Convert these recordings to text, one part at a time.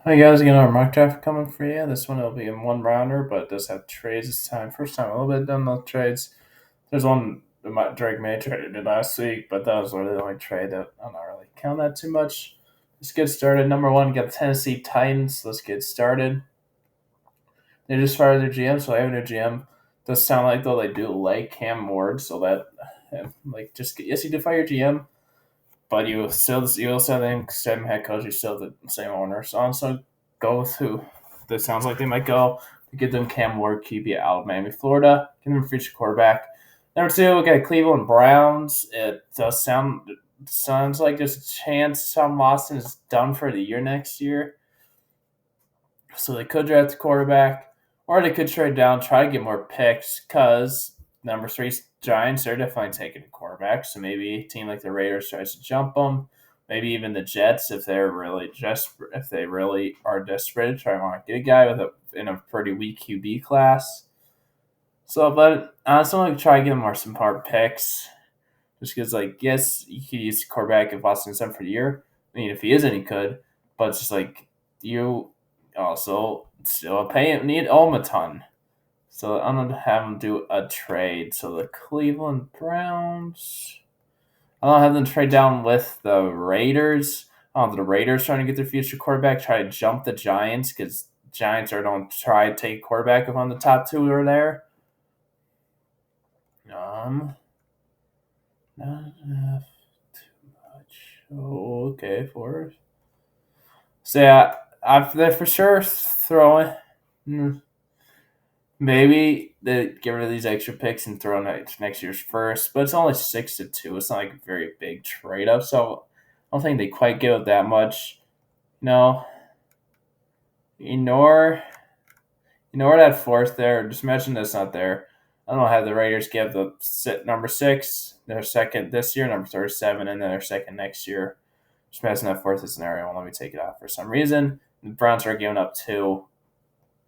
Hi guys, again, our mock draft coming for you. This one will be in one rounder, but it does have trades this time. First time a little bit done the trades. There's one that Drake May traded in last week, but that was really the only trade that I'm not really count that too much. Let's get started. Number one, got the Tennessee Titans. Let's get started. They just fired their GM, so I have a new GM. Does sound like though they do like Cam Ward, so that yes, you did fire your GM, but you also have the same head coach. You still have the same owner. So I'm also go with who this sounds like they might go to get them Cam Ward, QB out of Miami, Florida. Get them a future quarterback. Number two, we got Cleveland Browns. It does sounds like there's a chance Tom Watson is done for the year next year. So they could draft a quarterback, or they could trade down, try to get more picks, because number three Giants are definitely taking a quarterback. So maybe a team like the Raiders tries to jump them. Maybe even the Jets, if they're really if they really are desperate, try to want to get a guy in a pretty weak QB class. So, but honestly, I'm gonna try to get more some hard picks, just because yes, you could use the quarterback if Boston's done for the year. I mean, if he isn't, he could. But it's just you also still need Om a ton. So I'm gonna have them do a trade. So the Cleveland Browns, I'll have them trade down with the Raiders. The Raiders trying to get their future quarterback, try to jump the Giants because Giants are going to try to take quarterback if on the top two are there. Not enough too much. Oh, okay, four. So yeah, they're for sure throwing. Maybe they get rid of these extra picks and throw next year's first, but it's only 6-2. It's not like a very big trade up, so I don't think they quite give it that much. No, ignore ignore that fourth there. Just imagine that's not there. I don't know how the Raiders give the number six their second this year, number 37, and then their second next year. Just imagine that fourth is scenario. Let me take it out for some reason. The Browns are giving up two.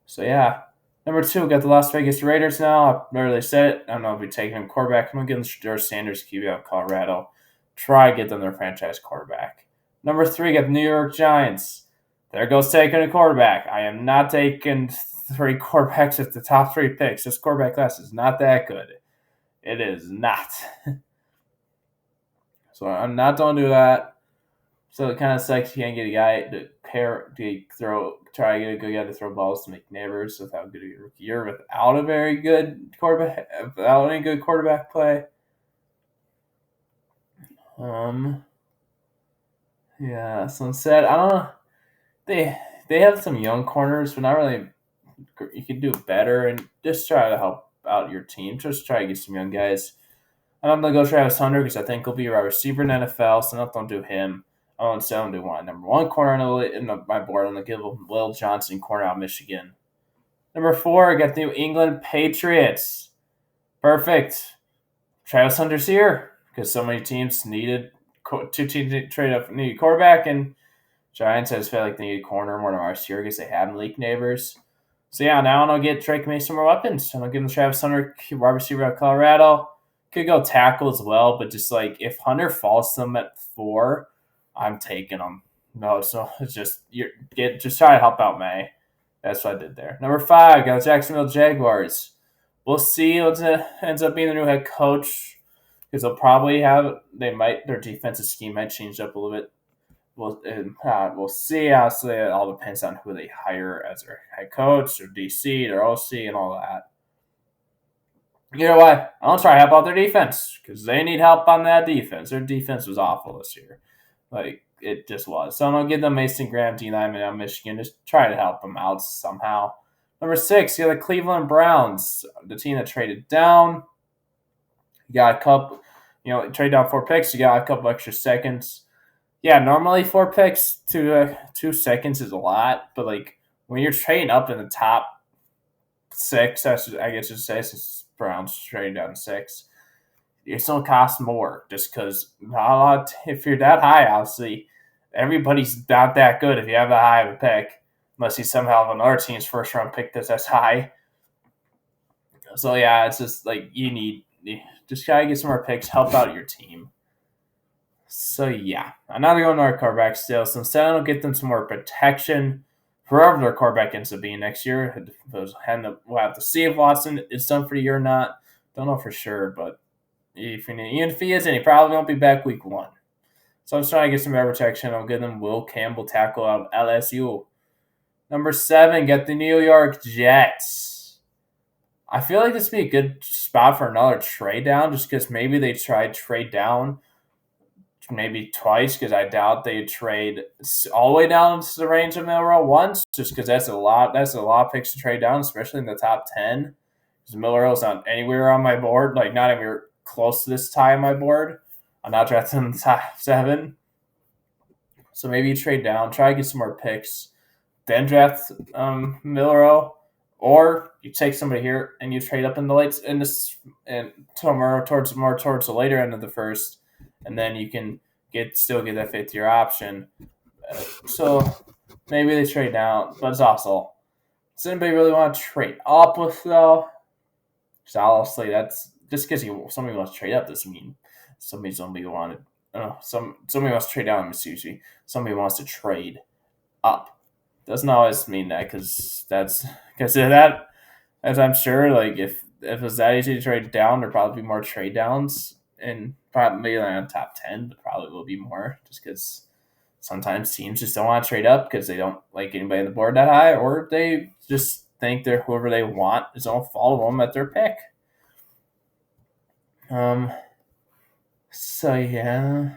So yeah. Number two, we got the Las Vegas Raiders now. I already said it. I don't know if we're taking him quarterback. I'm going to give them Shedeur Sanders, QB out of Colorado. Try to get them their franchise quarterback. Number three, got the New York Giants. There goes taking a quarterback. I am not taking three quarterbacks at the top three picks. This quarterback class is not that good. It is not. So I'm not going to do that. So it kind of sucks you can't get a guy try to get a good guy to throw balls to make neighbors without good rookie year, without a very good quarterback, without any good quarterback play. Um, yeah. So instead, I don't know. They have some young corners, but not really. You could do better and just try to help out your team. Just try to get some young guys. I'm gonna go Travis Hunter because I think he'll be a wide receiver in the NFL. So don't do him. I want to do one. Number one corner my board. I'm gonna give him Will Johnson, corner out of Michigan. Number four, I got the New England Patriots. Perfect. Travis Hunter's here because so many teams needed two teams to trade up needed quarterback, and Giants has felt like they need a corner more than last year because they have leak neighbors. So yeah, now I'll get Drake May some more weapons. I'm gonna give him Travis Hunter, wide receiver out of Colorado. Could go tackle as well, but just if Hunter falls to them at four, I'm taking him. No, it's just just try to help out May. That's what I did there. Number five, got the Jacksonville Jaguars. We'll see what ends up being the new head coach because they'll probably their defensive scheme might change up a little bit. We'll see. Honestly, it all depends on who they hire as their head coach, their DC, their OC, and all that. You know what? I'll try to help out their defense because they need help on that defense. Their defense was awful this year. It just was. So I'm going to give them Mason Graham, D lineman out of Michigan. Just try to help them out somehow. Number six, you got the Cleveland Browns, the team that traded down. You got a couple, trade down four picks. You got a couple extra seconds. Yeah, normally four picks to 2 seconds is a lot, but when you're trading up in the top six, I guess you say, since Browns trading down to six, it's going to cost more just because not a lot. If you're that high, obviously, everybody's not that good if you have that high of a pick, unless you somehow have another team's first round pick that's as high. So yeah, it's just you just gotta get some more picks, help out your team. So yeah, I'm not going to our quarterback still. So instead, I'll get them some more protection. whoever their quarterback ends up being next year. We'll have to see if Watson is done for the year or not. Don't know for sure, but even if he isn't, he probably won't be back week 1. So I'm just trying to get some better protection. I'll give them Will Campbell, tackle out of LSU. Number 7, get the New York Jets. I feel like this would be a good spot for another trade down, just because maybe they tried trade down maybe twice, because I doubt they trade all the way down to the range of Milroe once, just because that's a lot. That's a lot of picks to trade down, especially in the top 10. Because Milroe's not anywhere on my board, like not even close to this high on my board. I'm not drafting in the top 7. So maybe you trade down, try to get some more picks, then draft Milroe, or you take somebody here and you trade up in the late in this and tomorrow towards the later end of the first, and then you can still get that 5th year option. So maybe they trade down, but it's also does anybody really want to trade up with though? Because honestly, that's just because somebody wants to trade up doesn't mean somebody wanted. Somebody wants to trade down. Excuse me. Somebody wants to trade up. Doesn't always mean that because that, as I'm sure, like if it was that easy to trade down, there'd probably be more trade downs, and probably like on top 10, but probably will be more just because sometimes teams just don't want to trade up because they don't like anybody on the board that high, or they just think they're whoever they want is going to follow them at their pick. So yeah,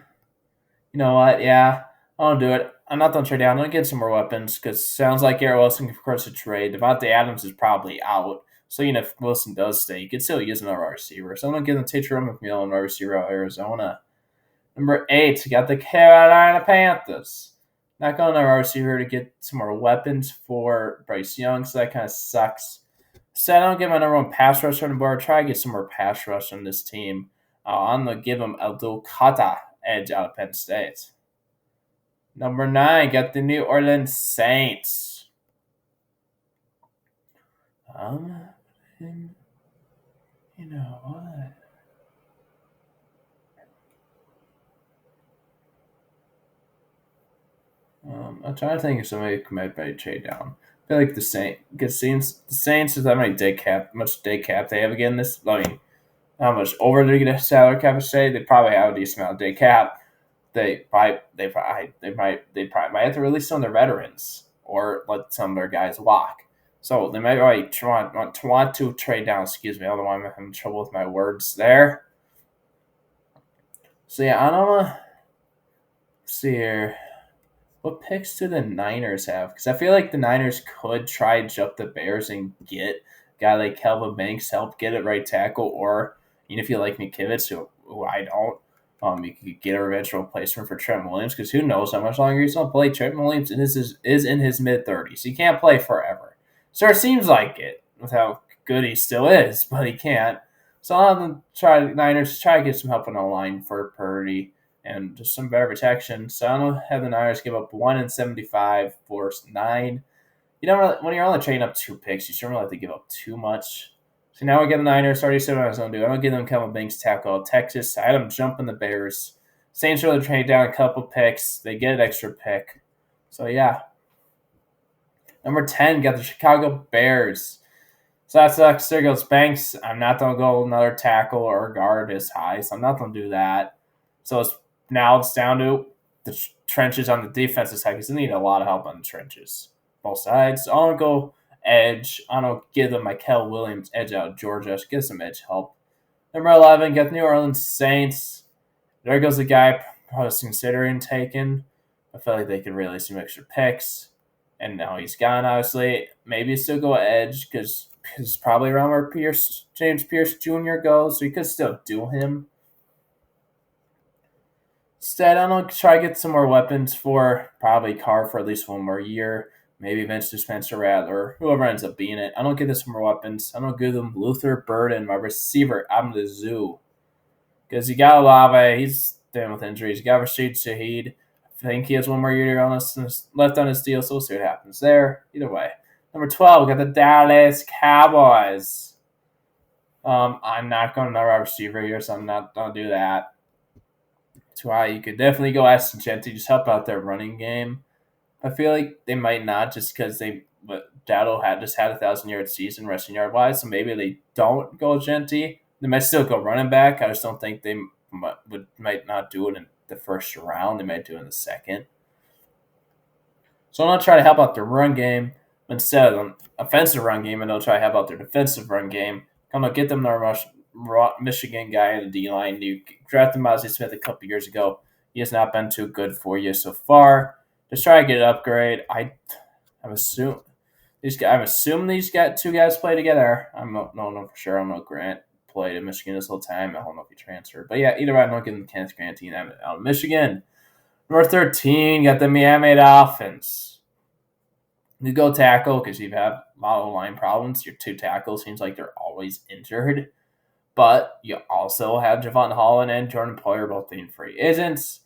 you know what? Yeah, I'll do it. I'm not going to trade down. I'm going to get some more weapons because sounds like Garrett Wilson, of course, to trade. Devontae Adams is probably out. So even if Wilson does stay, you could still use another receiver. So I'm going to give them Teacher McMillan, wide receiver out of Arizona. Number 8, you got the Carolina Panthers. Not going to wide receiver to get some more weapons for Bryce Young, so that kind of sucks. So I don't give my number 1 pass rusher on the board. Try to get some more pass rush on this team. I'm going to give him Abdul Kata, edge out of Penn State. Number 9, got the New Orleans Saints. You know what? I'm trying to think of somebody who might be trade down. I feel like the Saints is how much day cap they have again. How much over they're gonna salary cap say they probably have a decent amount of day cap. They might have to release some of their veterans or let some of their guys walk. So they might want to trade down. Excuse me, I don't know why I'm having trouble with my words there. So yeah, I don't know. See here. What picks do the Niners have? Because I feel like the Niners could try to jump the Bears and get a guy like Kelvin Banks, help get it right tackle, or even if you like McKivitz, who I don't, you could get a eventual replacement for Trent Williams. Because who knows how much longer he's going to play? Trent Williams is in his mid-30s. He can't play forever. So it seems like it with how good he still is, but he can't. So I'll have them Niners try to get some help on the line for Purdy and just some better protection. So I don't have the Niners give up 1 and 75, force 9. You know, when you're only trading up 2 picks, you shouldn't really have to give up too much. So now we get the Niners. Already said what I was going to do. I don't give them Kelvin Banks tackle Texas. I had them jumping the Bears. Saints really trade down a couple picks. They get an extra pick. So yeah. Number 10, got the Chicago Bears. So that sucks. There goes Banks. I'm not going to go another tackle or guard as high, so I'm not going to do that. So now it's down to the trenches on the defensive side because they need a lot of help on the trenches. Both sides. I'm going to go edge. I'm going to give them Mykel Williams edge out of Georgia. Get some edge help. Number 11, got the New Orleans Saints. There goes the guy I was considering taking. I feel like they could really some extra picks. And now he's gone, obviously. Maybe still go edge because it's probably around where James Pierce Jr. goes, so you could still do him. Instead, I'm going to try to get some more weapons for probably Carr for at least 1 more year. Maybe eventually Spencer Rattler, whoever ends up being it. I don't get this more weapons. I'm going to give them Luther Burden, my receiver, out of the zoo. Because you got Olave, he's dealing with injuries. You got Rashid Shaheed. I think he has 1 more year left on his deal, so we'll see what happens there. Either way. Number 12, we got the Dallas Cowboys. I'm not going to know our receiver here, so I'm not going to do that. That's why you could definitely go Ashton Jeanty, just help out their running game. I feel like they might not just because but Dowdle had just had 1,000 yard season rushing yard wise, so maybe they don't go Genty. They might still go running back. I just don't think they might not do it in the first round. They might do it in the second. So I'm gonna try to help out their run game instead of an offensive run game, and they'll try to help out their defensive run game. I'm gonna get them their Michigan guy in the D line. You drafted Mozzie Smith a couple years ago. He has not been too good for you so far. Just try to get an upgrade. I'm assuming these got two guys play together. I don't know for sure. I don't know Grant played in Michigan this whole time. I don't know if he transferred, but yeah, either way, I'm not getting Kenneth Grant team out of Michigan. Number 13, got the Miami Dolphins. You go tackle because you have a lot of line problems. Your two tackles seems like they're always injured. But you also have Javon Holland and Jordan Poyer both being free agents.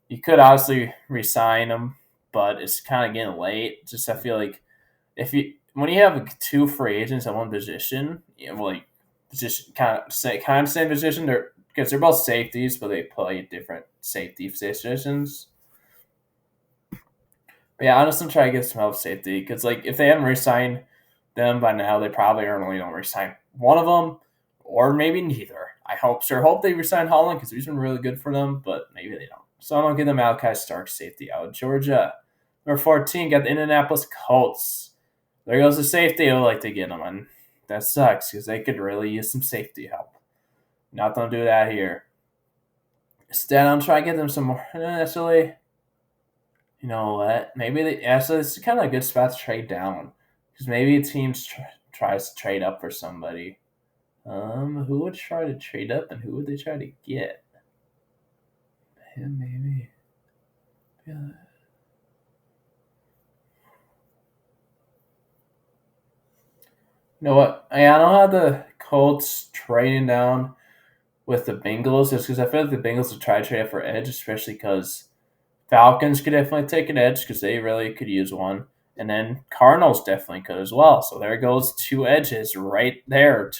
You could obviously re-sign them, but it's kind of getting late. Just I feel like when you have two free agents at one position, like position kind of same position. Because they're both safeties, but they play different safety positions. But yeah, honestly, try to get some help safety because like if they haven't re-signed them by now, they probably only don't re-sign one of them, or maybe neither. I hope they resign Holland because he's been really good for them, but maybe they don't. So I'm gonna give them Malachi Stark safety out of Georgia. Number 14 got the Indianapolis Colts. There goes the safety. I would like to get them, and that sucks because they could really use some safety help. Not gonna do that here. Instead, I'm trying to get them some more. Actually, you know what? Maybe actually it's kind of a good spot to trade down because maybe a team tries to trade up for somebody. Who would try to trade up and who would they try to get? Yeah, maybe. Yeah. You know what? I don't have the Colts trading down with the Bengals just because I feel like the Bengals would try to trade up for edge, especially because Falcons could definitely take an edge because they really could use one. And then Cardinals definitely could as well. So there goes two edges right there,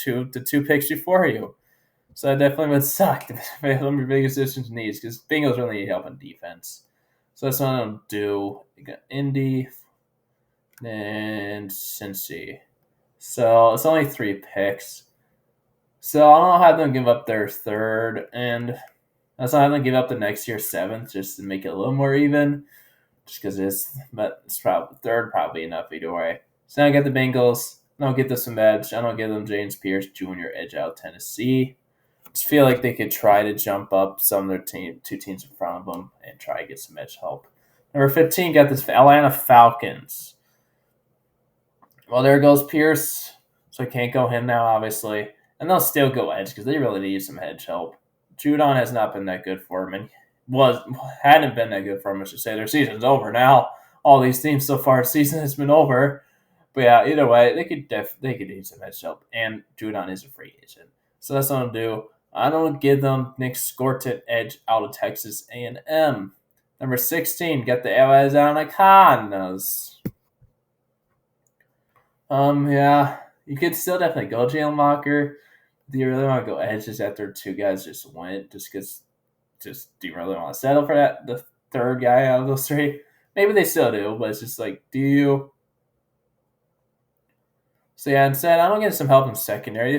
the two picks before you. So that definitely would suck. One of your biggest decisions needs because Bengals really need help on defense. So that's what I'm gonna do. You got Indy and Cincy. So it's only three picks. So I don't have them give up their third, and that's not have them give up the next year's seventh just to make it a little more even. Just because it's probably third, probably enough either way. So now I get the Bengals. I don't get this some edge. I don't give them James Pierce Jr. edge out of Tennessee. Just feel like they could try to jump up some of their two teams in front of them and try to get some edge help. Number 15 got this Atlanta Falcons. Well, there goes Pierce, so I can't go him now, obviously. And they'll still go edge because they really need some edge help. Judon has not been that good for him, and hadn't been that good for him. I should say their season's over now. All these teams so far, season has been over. But yeah, either way, they could use some edge help, and Judon is a free agent, so that's what I'm gonna do. I don't give them Nick Scorton edge out of Texas A&M. Number 16, get the Arizona Cardinals. Yeah, you could still definitely go Jalen Walker. Do you really want to go edge just after two guys just went? Just because, do you really want to settle for that? The third guy out of those three? Maybe they still do, but it's just like, do you? So yeah, instead, I don't get some help in secondary.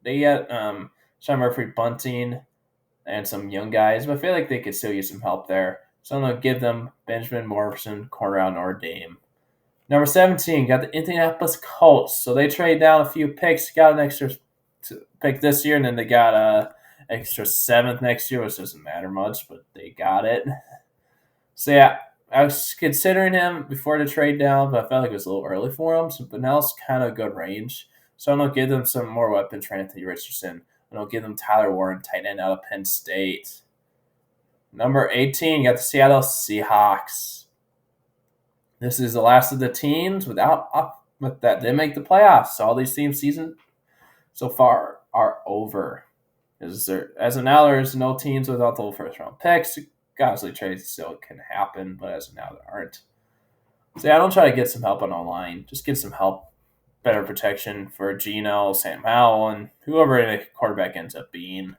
They got Sean Murphy Bunting and some young guys, but I feel like they could still use some help there. So I'm gonna give them Benjamin Morrison, corner out Notre Dame. Number 17 got the Indianapolis Colts. So they trade down a few picks, got an extra pick this year, and then they got a extra seventh next year, which doesn't matter much, but they got it. So yeah, I was considering him before the trade down, but I felt like it was a little early for him. So, but now it's kind of good range. So I'm gonna give them some more weapons for Anthony Richardson. And I'll give them Tyler Warren, tight end out of Penn State. Number 18, you got the Seattle Seahawks. This is the last of the teams with that didn't make the playoffs. So all these teams' season so far are over. As of now, there's no teams without the first round picks. Obviously, trades still can happen, but as of now, there aren't. So yeah, I don't try to get some help on online. Just get some help, better protection for Geno, Sam Howell, and whoever the quarterback ends up being.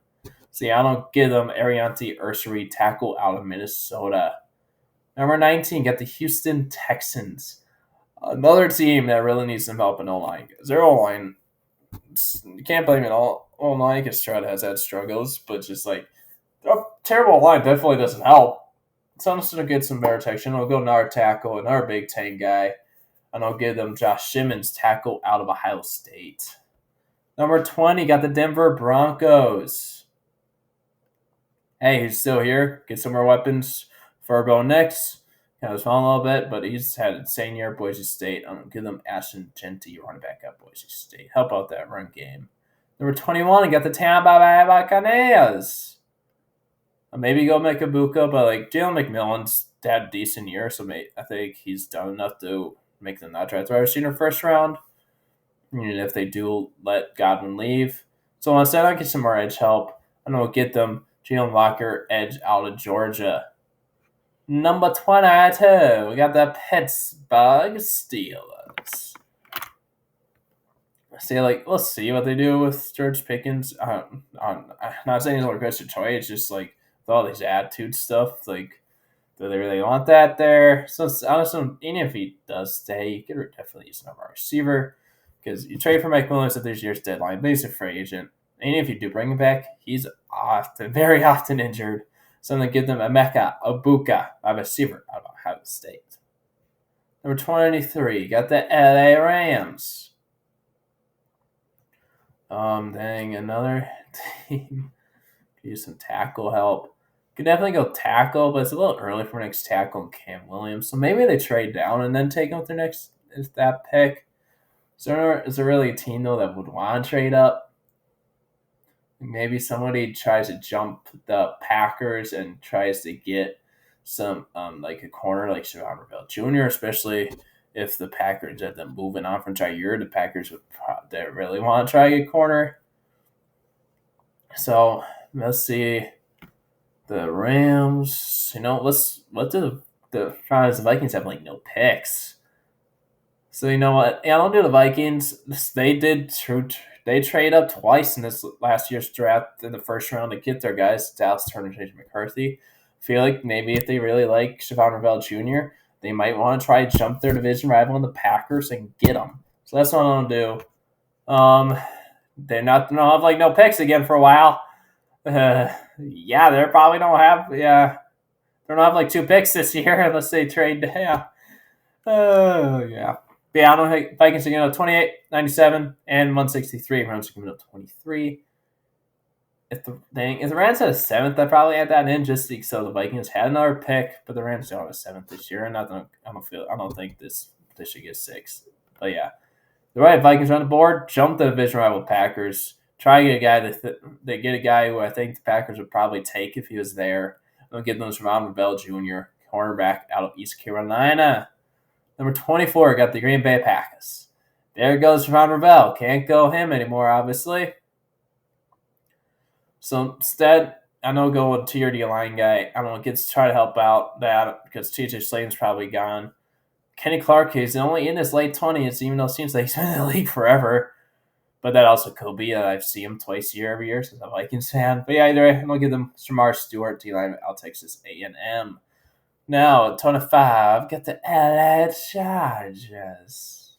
So yeah, I don't give them Arianti Ursary tackle out of Minnesota. Number 19, got the Houston Texans. Another team that really needs some help in O-line. Their O-line, you can't blame it all. O-line because Stroud has had struggles, but just like a terrible line definitely doesn't help. So I'm just going to get some better protection. I'll go another tackle, another Big Ten guy, and I'll give them Josh Simmons, tackle out of Ohio State. Number 20, got the Denver Broncos. Hey, he's still here. Get some more weapons for Bo Nix. Kind of falling a little bit, but he's had an insane year at Boise State. I'm going to give them Ashton Genty, running back at Boise State. Help out that run game. Number 21, I got the Tampa Bay Buccaneers. Maybe go make Ibuka, but like Jalen McMillan's had a decent year, so I think he's done enough to make them not draft wide receiver first round. And if they do let Godwin leave. So instead, I get some more edge help. I'm going to get them Jalen Walker, edge out of Georgia. Number 22, we got the Pittsburgh Steelers. See, let's see what they do with George Pickens. I'm not saying he's a Christian Troy. It's just like with all these attitude stuff. Like, do they really want that there? So honestly, even if he does stay, you could definitely use another receiver because you trade for Mike Williams at this year's deadline, but he's a free agent. And if you do bring him back, he's very often injured. So I'm going to give them Emeka Ibuka, a receiver out of Ohio State. Number 23, got the LA Rams. Another team. Use some tackle help. Could definitely go tackle, but it's a little early for next tackle and Cam Williams. So maybe they trade down and then take him with their next that pick. Is there really a team though that would want to trade up? Maybe somebody tries to jump the Packers and tries to get some like a corner like Shavon Ravel Jr., especially if the Packers end up moving on from Jair. The Packers would they really want to try a corner. So let's see. The Rams, what do the Vikings have like no picks? So you know what? Yeah, I'll do the Vikings. They trade up twice in this last year's draft in the first round to get their guys, Dallas Turner, Jason McCarthy. Feel like maybe if they really like Shavon Ravel Jr., they might want to try to jump their division rival in the Packers and get them. So that's what I'm gonna do. They're not gonna have like no picks again for a while. Yeah, they probably don't have. Yeah, they don't have like 2 picks this year unless they trade. Yeah. Yeah. But yeah, I don't think Vikings are going to 28, 97, and 163. Rams are going to 23. If the Rams had a 7th, I'd probably add that in just so the Vikings had another pick, but the Rams don't have a 7th this year, and I don't think this should get 6th. But yeah, the right Vikings are on the board. Jump the division rival Packers. Try to get a guy they get a guy who I think the Packers would probably take if he was there. They'll get them from Ron Bell Jr., cornerback out of East Carolina. Number 24, got the Green Bay Packers. There goes Ron Ravel. Can't go him anymore, obviously. So instead, I know go with tier D line guy. I don't know, gets to try to help out that because TJ Slaton's probably gone. Kenny Clark is only in his late 20s, even though it seems like he's been in the league forever. But that also could be that I've seen him twice a year every year since I'm a Vikings fan. But yeah, either way, I'm going to give them Shamar Stewart, D-line out Texas A&M. Now, 25, got the LA Chargers.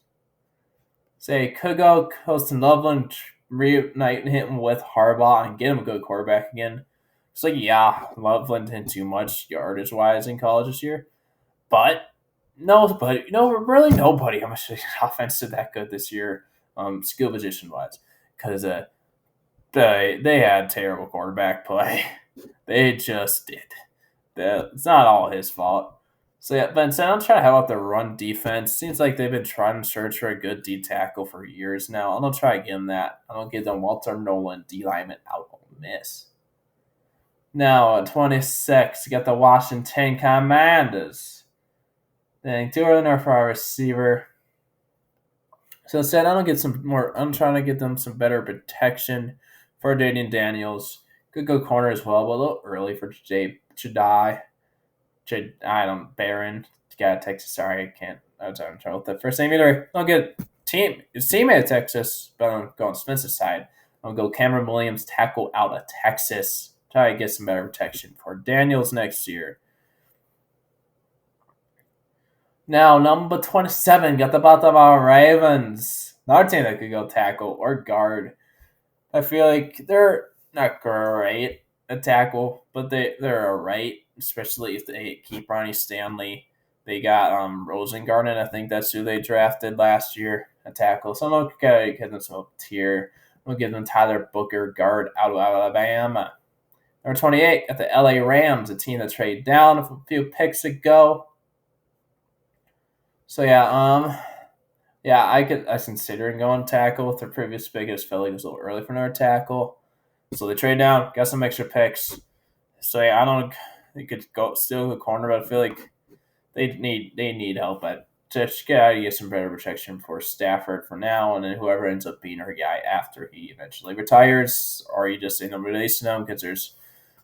Say, could go Colston Loveland, reunite him with Harbaugh and get him a good quarterback again. It's like, yeah, Loveland didn't too much yardage-wise in college this year. But, really nobody on the offense did that good this year, skill position-wise. Because they had terrible quarterback play. They just did. It's not all his fault. So yeah, but instead I'm trying to help out the run defense. Seems like they've been trying to search for a good D tackle for years now. I'm gonna try again that. I'm gonna give them Walter Nolan, D lineman out Ole Miss. Now at 26, you got the Washington Commanders. Then 2 in there for our receiver. So instead, I'm trying to get them some better protection for Daniel Daniels. Could go corner as well, but a little early for Jedi. Barron. Guy at Texas. Sorry, I can't. I was having trouble with that first name either. I'll get his teammate at Texas, but I'm going Smith's side. I'll go Cameron Williams, tackle out of Texas. Try to get some better protection for Daniels next year. Now, number 27 got the Baltimore Ravens. Another team that could go tackle or guard. I feel like they're not great at tackle, but they're alright, especially if they keep Ronnie Stanley. They got Rosengarten. I think that's who they drafted last year at tackle. So I'm going to give them some tier. I'm going to give them Tyler Booker, guard out of Alabama. Number 28 got the LA Rams, a team that traded down a few picks ago. So yeah, I was considering going tackle with their previous pick. I just felt like it was a little early for another tackle. So they trade down, got some extra picks. So yeah, I don't. They could go still go corner, but I feel like they need help at just get some better protection for Stafford for now, and then whoever ends up being our guy after he eventually retires, or you just end up releasing him because there's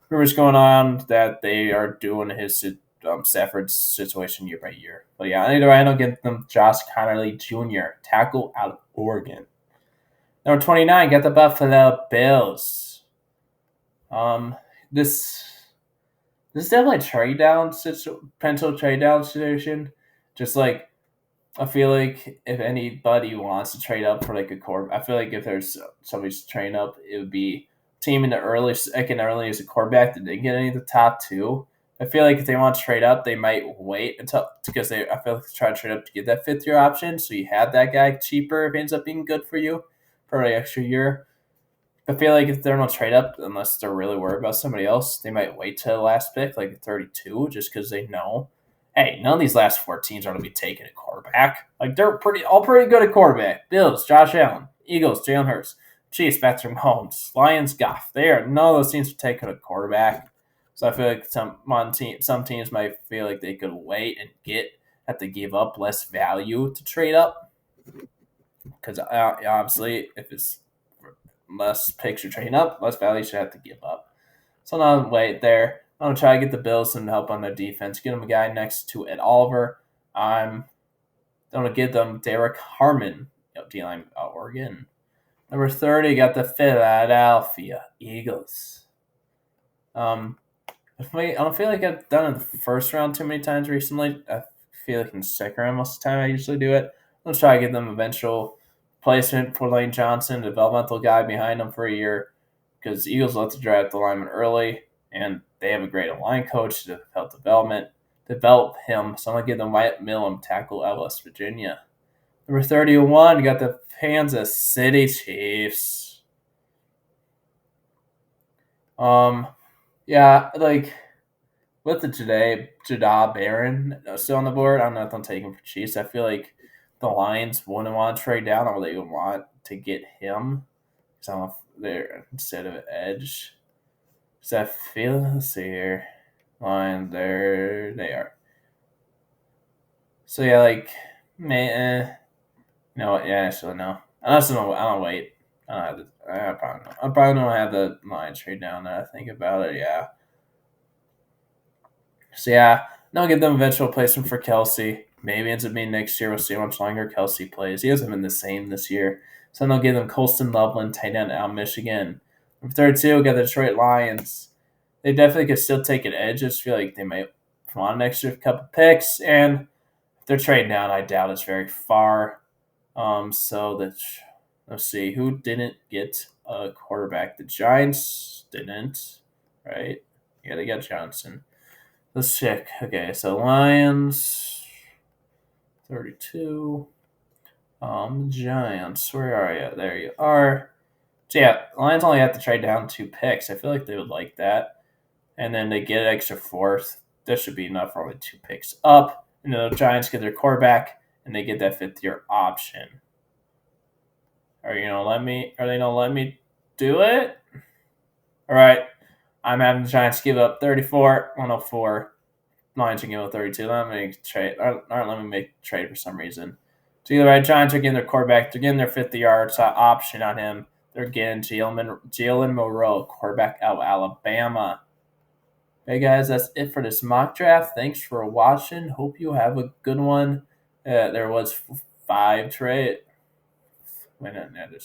rumors going on that they are doing his Stafford's situation year by year. But yeah, either way, I don't get them. Josh Connerly Jr. tackle out of Oregon. Number 29 got the Buffalo Bills. Um, this this is definitely a potential trade down situation. Just like I feel like if anybody wants to trade up for like a core, I feel like if there's somebody's trading up, it would be team in the early second early as a quarterback that didn't get any of the top two. I feel like if they want to trade up, they might wait until because I feel like they try to trade up to get that fifth year option, so you have that guy cheaper if he ends up being good for you for an extra year. I feel like if they're not trade up, unless they're really worried about somebody else, they might wait till the last pick, like 32, just because they know, hey, none of these last four teams are going to be taking a quarterback. Like they're pretty good at quarterback. Bills, Josh Allen, Eagles, Jalen Hurts, Chiefs, Patrick Mahomes, Lions, Goff. None of those teams are taking a quarterback. So I feel like some teams might feel like they could wait and have to give up less value to trade up because obviously if it's less picks you're trading up, less value you should have to give up. So now wait there. I'm gonna try to get the Bills some help on their defense. Get them a guy next to Ed Oliver. I'm gonna give them Derek Harmon, D-line Oregon. Number 30 got the Philadelphia Eagles. I don't feel like I've done it in the first round too many times recently. I feel like in the second round most of the time I usually do it. Let's try to give them eventual placement for Lane Johnson, a developmental guy behind him for a year, because the Eagles love to draft the lineman early, and they have a great line coach to help develop him. So I'm gonna give them Wyatt Millam, tackle out of West Virginia. Number 31, you got the Kansas City Chiefs. Yeah, like with the Jada Barron still on the board, I'm not gonna take him for Chiefs. I feel like the Lions wouldn't want to trade down, or they would want to get him. So they're instead of Edge. So I feel let's see here. Lions, there they are. So yeah, like man, you know what? Yeah, actually no. Unless I don't wait. I don't have I probably don't have the Lions trade down. Now I think about it, yeah. So yeah, now give them eventual placement for Kelsey. Maybe ends up being next year. We'll see how much longer Kelsey plays. He hasn't been the same this year. So then they'll give them Colston Loveland, tight end out of Michigan. Number 32, we got the Detroit Lions. They definitely could still take an edge. I just feel like they might want an extra couple picks. And if they're trading down, I doubt it's very far. So let's see. Who didn't get a quarterback? The Giants didn't, right? Yeah, they got Johnson. Let's check. Okay, so Lions 32. Giants. Where are you? There you are. So yeah, Lions only have to trade down 2 picks. I feel like they would like that. And then they get an extra fourth. That should be enough for only 2 picks up. And then the Giants get their quarterback and they get that fifth year option. Are they gonna let me do it? Alright. I'm having the Giants give up 34, 104. Lions are giving up 32. Let me trade. Let me make a trade for some reason. So either way, Giants are getting their quarterback. They're getting their 50 yards option on him. They're getting Jalen Moreau, quarterback out of Alabama. Hey guys, that's it for this mock draft. Thanks for watching. Hope you have a good one. There was 5 trade. Wait, no, there's